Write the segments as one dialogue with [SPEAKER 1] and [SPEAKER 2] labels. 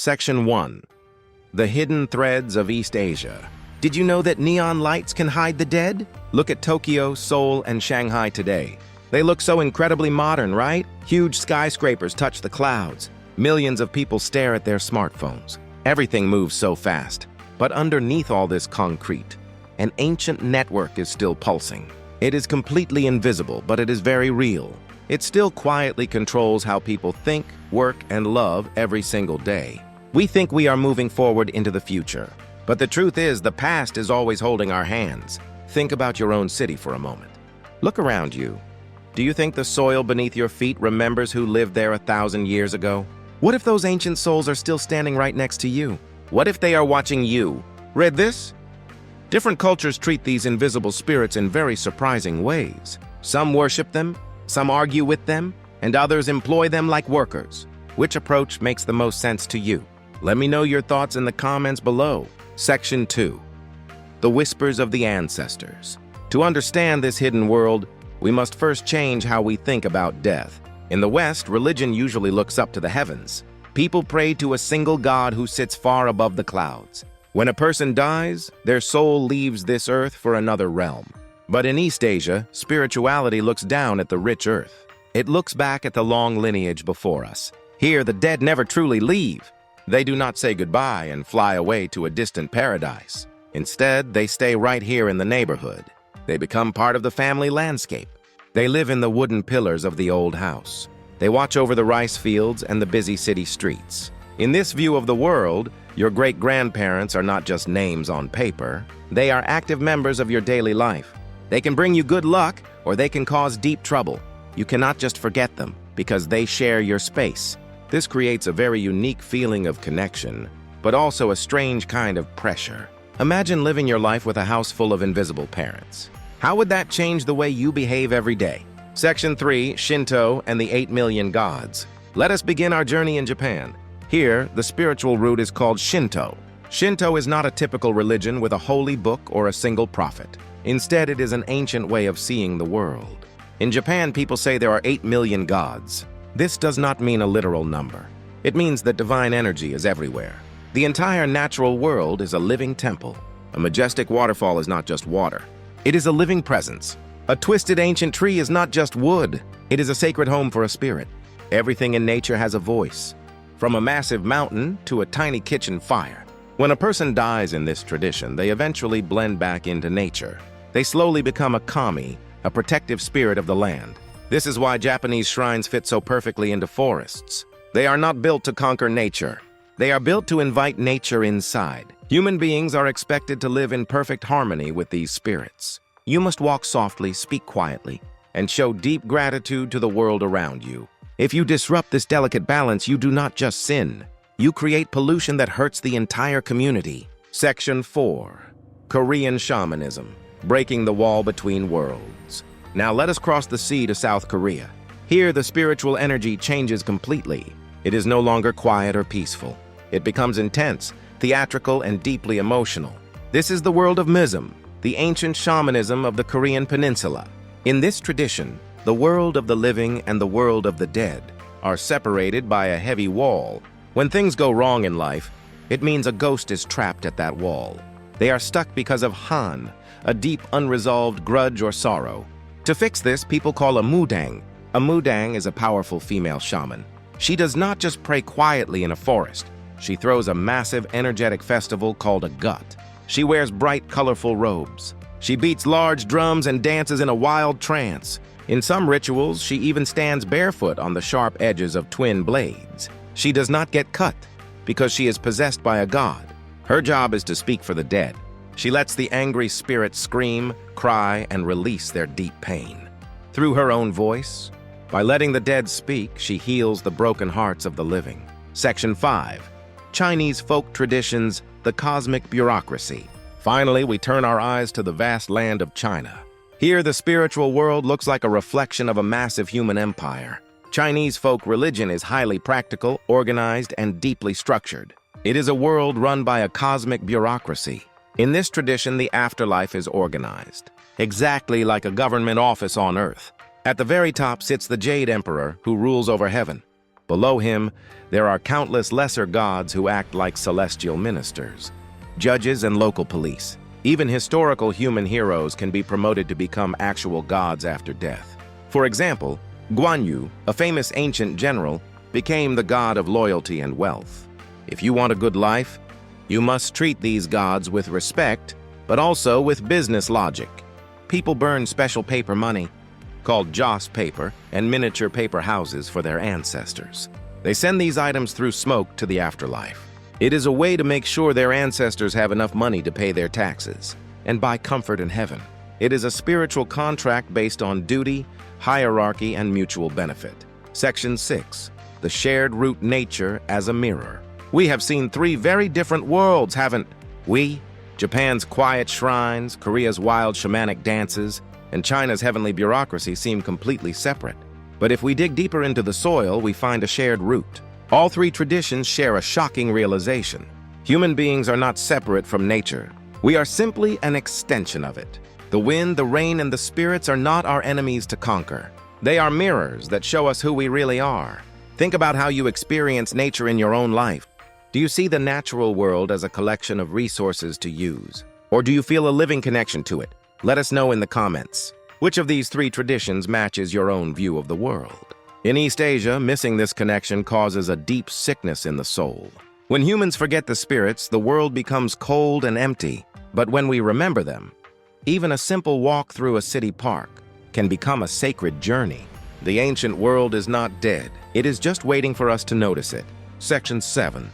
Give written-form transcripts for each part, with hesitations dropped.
[SPEAKER 1] Section 1. The Hidden Threads of East Asia. Did you know that neon lights can hide the dead? Look at Tokyo, Seoul, and Shanghai today. They look so incredibly modern, right? Huge skyscrapers touch the clouds. Millions of people stare at their smartphones. Everything moves so fast. But underneath all this concrete, an ancient network is still pulsing. It is completely invisible, but it is very real. It still quietly controls how people think, work, and love every single day. We think we are moving forward into the future. But the truth is, the past is always holding our hands. Think about your own city for a moment. Look around you. Do you think the soil beneath your feet remembers who lived there 1,000 years ago? What if those ancient souls are still standing right next to you? What if they are watching you? Read this? Different cultures treat these invisible spirits in very surprising ways. Some worship them, some argue with them, and others employ them like workers. Which approach makes the most sense to you? Let me know your thoughts in the comments below. Section 2. The Whispers of the Ancestors. To understand this hidden world, we must first change how we think about death. In the West, religion usually looks up to the heavens. People pray to a single God who sits far above the clouds. When a person dies, their soul leaves this earth for another realm. But in East Asia, spirituality looks down at the rich earth. It looks back at the long lineage before us. Here, the dead never truly leave. They do not say goodbye and fly away to a distant paradise. Instead, they stay right here in the neighborhood. They become part of the family landscape. They live in the wooden pillars of the old house. They watch over the rice fields and the busy city streets. In this view of the world, your great-grandparents are not just names on paper. They are active members of your daily life. They can bring you good luck, or they can cause deep trouble. You cannot just forget them, because they share your space. This creates a very unique feeling of connection, but also a strange kind of pressure. Imagine living your life with a house full of invisible parents. How would that change the way you behave every day? Section 3, Shinto and the 8 million gods. Let us begin our journey in Japan. Here, the spiritual root is called Shinto. Shinto is not a typical religion with a holy book or a single prophet. Instead, it is an ancient way of seeing the world. In Japan, people say there are 8 million gods. This does not mean a literal number. It means that divine energy is everywhere. The entire natural world is a living temple. A majestic waterfall is not just water. It is a living presence. A twisted ancient tree is not just wood. It is a sacred home for a spirit. Everything in nature has a voice, from a massive mountain to a tiny kitchen fire. When a person dies in this tradition, they eventually blend back into nature. They slowly become a kami, a protective spirit of the land. This is why Japanese shrines fit so perfectly into forests. They are not built to conquer nature. They are built to invite nature inside. Human beings are expected to live in perfect harmony with these spirits. You must walk softly, speak quietly, and show deep gratitude to the world around you. If you disrupt this delicate balance, you do not just sin. You create pollution that hurts the entire community. Section 4. Korean Shamanism. Breaking the wall between worlds. Now let us cross the sea to South Korea. Here, the spiritual energy changes completely. It is no longer quiet or peaceful. It becomes intense, theatrical, and deeply emotional. This is the world of Mudang, the ancient shamanism of the Korean peninsula. In this tradition, the world of the living and the world of the dead are separated by a heavy wall. When things go wrong in life, it means a ghost is trapped at that wall. They are stuck because of Han, a deep unresolved grudge or sorrow. To fix this, people call a Mudang. A Mudang is a powerful female shaman. She does not just pray quietly in a forest. She throws a massive energetic festival called a gut. She wears bright, colorful robes. She beats large drums and dances in a wild trance. In some rituals, she even stands barefoot on the sharp edges of twin blades. She does not get cut because she is possessed by a god. Her job is to speak for the dead. She lets the angry spirits scream, cry, and release their deep pain. Through her own voice, by letting the dead speak, she heals the broken hearts of the living. Section 5. Chinese folk traditions, the cosmic bureaucracy. Finally, we turn our eyes to the vast land of China. Here, the spiritual world looks like a reflection of a massive human empire. Chinese folk religion is highly practical, organized, and deeply structured. It is a world run by a cosmic bureaucracy. In this tradition, the afterlife is organized, exactly like a government office on Earth. At the very top sits the Jade Emperor, who rules over heaven. Below him, there are countless lesser gods who act like celestial ministers, judges and local police. Even historical human heroes can be promoted to become actual gods after death. For example, Guan Yu, a famous ancient general, became the god of loyalty and wealth. If you want a good life, you must treat these gods with respect, but also with business logic. People burn special paper money, called joss paper, and miniature paper houses for their ancestors. They send these items through smoke to the afterlife. It is a way to make sure their ancestors have enough money to pay their taxes and buy comfort in heaven. It is a spiritual contract based on duty, hierarchy, and mutual benefit. Section 6. The shared root nature as a mirror. We have seen three very different worlds, haven't we? Japan's quiet shrines, Korea's wild shamanic dances, and China's heavenly bureaucracy seem completely separate. But if we dig deeper into the soil, we find a shared root. All three traditions share a shocking realization. Human beings are not separate from nature. We are simply an extension of it. The wind, the rain, and the spirits are not our enemies to conquer. They are mirrors that show us who we really are. Think about how you experience nature in your own life. Do you see the natural world as a collection of resources to use? Or do you feel a living connection to it? Let us know in the comments. Which of these three traditions matches your own view of the world? In East Asia, missing this connection causes a deep sickness in the soul. When humans forget the spirits, the world becomes cold and empty. But when we remember them, even a simple walk through a city park can become a sacred journey. The ancient world is not dead. It is just waiting for us to notice it. Section 7.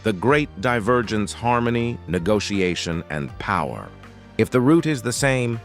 [SPEAKER 1] The great divergence, harmony, negotiation, and power. If the root is the same,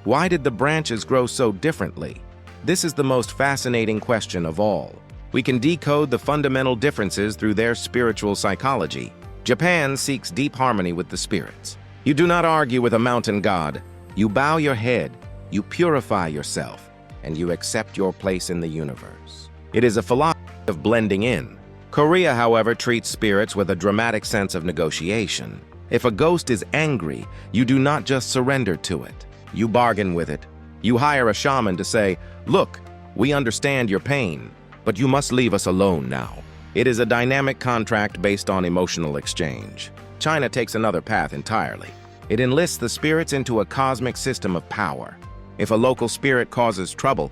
[SPEAKER 1] why did the branches grow so differently? This is the most fascinating question of all. We can decode the fundamental differences through their spiritual psychology. Japan seeks deep harmony with the spirits. You do not argue with a mountain god. You bow your head, you purify yourself, and you accept your place in the universe. It is a philosophy of blending in. Korea, however, treats spirits with a dramatic sense of negotiation. If a ghost is angry, you do not just surrender to it. You bargain with it. You hire a shaman to say, "Look, we understand your pain, but you must leave us alone now." It is a dynamic contract based on emotional exchange. China takes another path entirely. It enlists the spirits into a cosmic system of power. If a local spirit causes trouble,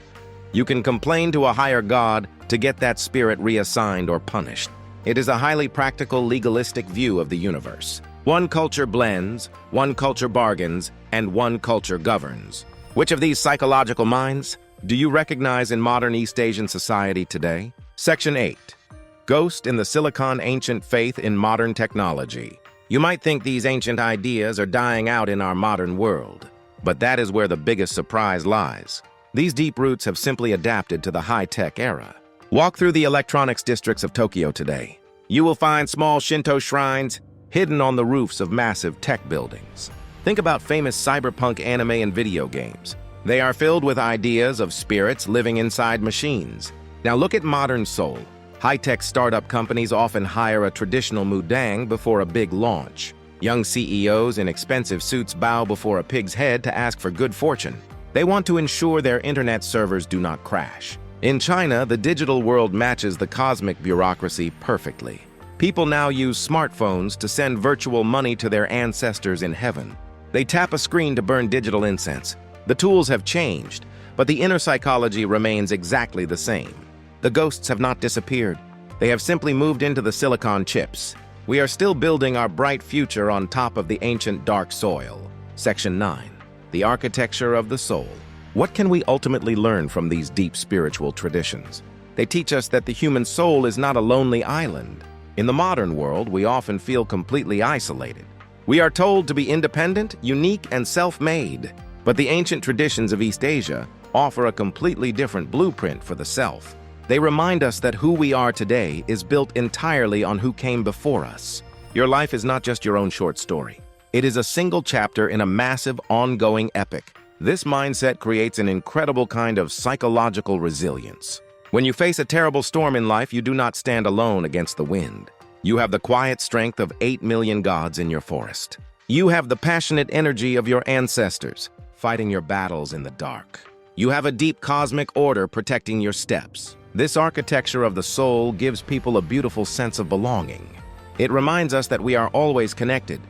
[SPEAKER 1] you can complain to a higher god to get that spirit reassigned or punished. It is a highly practical, legalistic view of the universe. One culture blends, one culture bargains, and one culture governs. Which of these psychological minds do you recognize in modern East Asian society today? Section 8. Ghost in the Silicon Ancient Faith in Modern Technology. You might think these ancient ideas are dying out in our modern world, but that is where the biggest surprise lies. These deep roots have simply adapted to the high-tech era. Walk through the electronics districts of Tokyo today. You will find small Shinto shrines hidden on the roofs of massive tech buildings. Think about famous cyberpunk anime and video games. They are filled with ideas of spirits living inside machines. Now look at modern Seoul. High-tech startup companies often hire a traditional Mudang before a big launch. Young CEOs in expensive suits bow before a pig's head to ask for good fortune. They want to ensure their internet servers do not crash. In China, the digital world matches the cosmic bureaucracy perfectly. People now use smartphones to send virtual money to their ancestors in heaven. They tap a screen to burn digital incense. The tools have changed, but the inner psychology remains exactly the same. The ghosts have not disappeared. They have simply moved into the silicon chips. We are still building our bright future on top of the ancient dark soil. Section 9. The architecture of the soul. What can we ultimately learn from these deep spiritual traditions? They teach us that the human soul is not a lonely island. In the modern world, we often feel completely isolated. We are told to be independent, unique, and self-made. But the ancient traditions of East Asia offer a completely different blueprint for the self. They remind us that who we are today is built entirely on who came before us. Your life is not just your own short story. It is a single chapter in a massive, ongoing epic. This mindset creates an incredible kind of psychological resilience. When you face a terrible storm in life, you do not stand alone against the wind. You have the quiet strength of 8 million gods in your forest. You have the passionate energy of your ancestors, fighting your battles in the dark. You have a deep cosmic order protecting your steps. This architecture of the soul gives people a beautiful sense of belonging. It reminds us that we are always connected,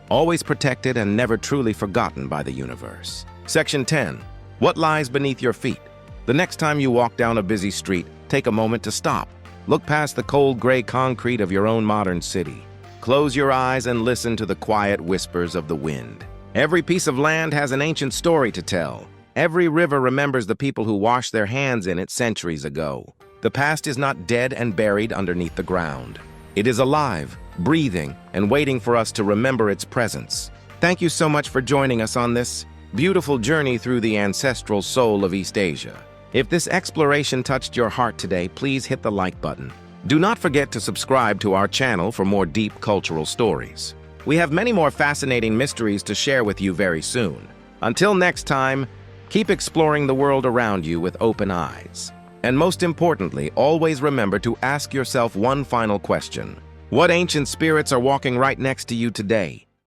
[SPEAKER 1] always protected, and never truly forgotten by the universe. Section 10. What lies beneath your feet? The next time you walk down a busy street, take a moment to stop. Look past the cold gray concrete of your own modern city. Close your eyes and listen to the quiet whispers of the wind. Every piece of land has an ancient story to tell. Every river remembers the people who washed their hands in it centuries ago. The past is not dead and buried underneath the ground. It is alive, breathing, and waiting for us to remember its presence. Thank you so much for joining us on this beautiful journey through the ancestral soul of East Asia. If this exploration touched your heart today, please hit the like button. Do not forget to subscribe to our channel for more deep cultural stories. We have many more fascinating mysteries to share with you very soon. Until next time, keep exploring the world around you with open eyes. And most importantly, always remember to ask yourself one final question. What ancient spirits are walking right next to you today?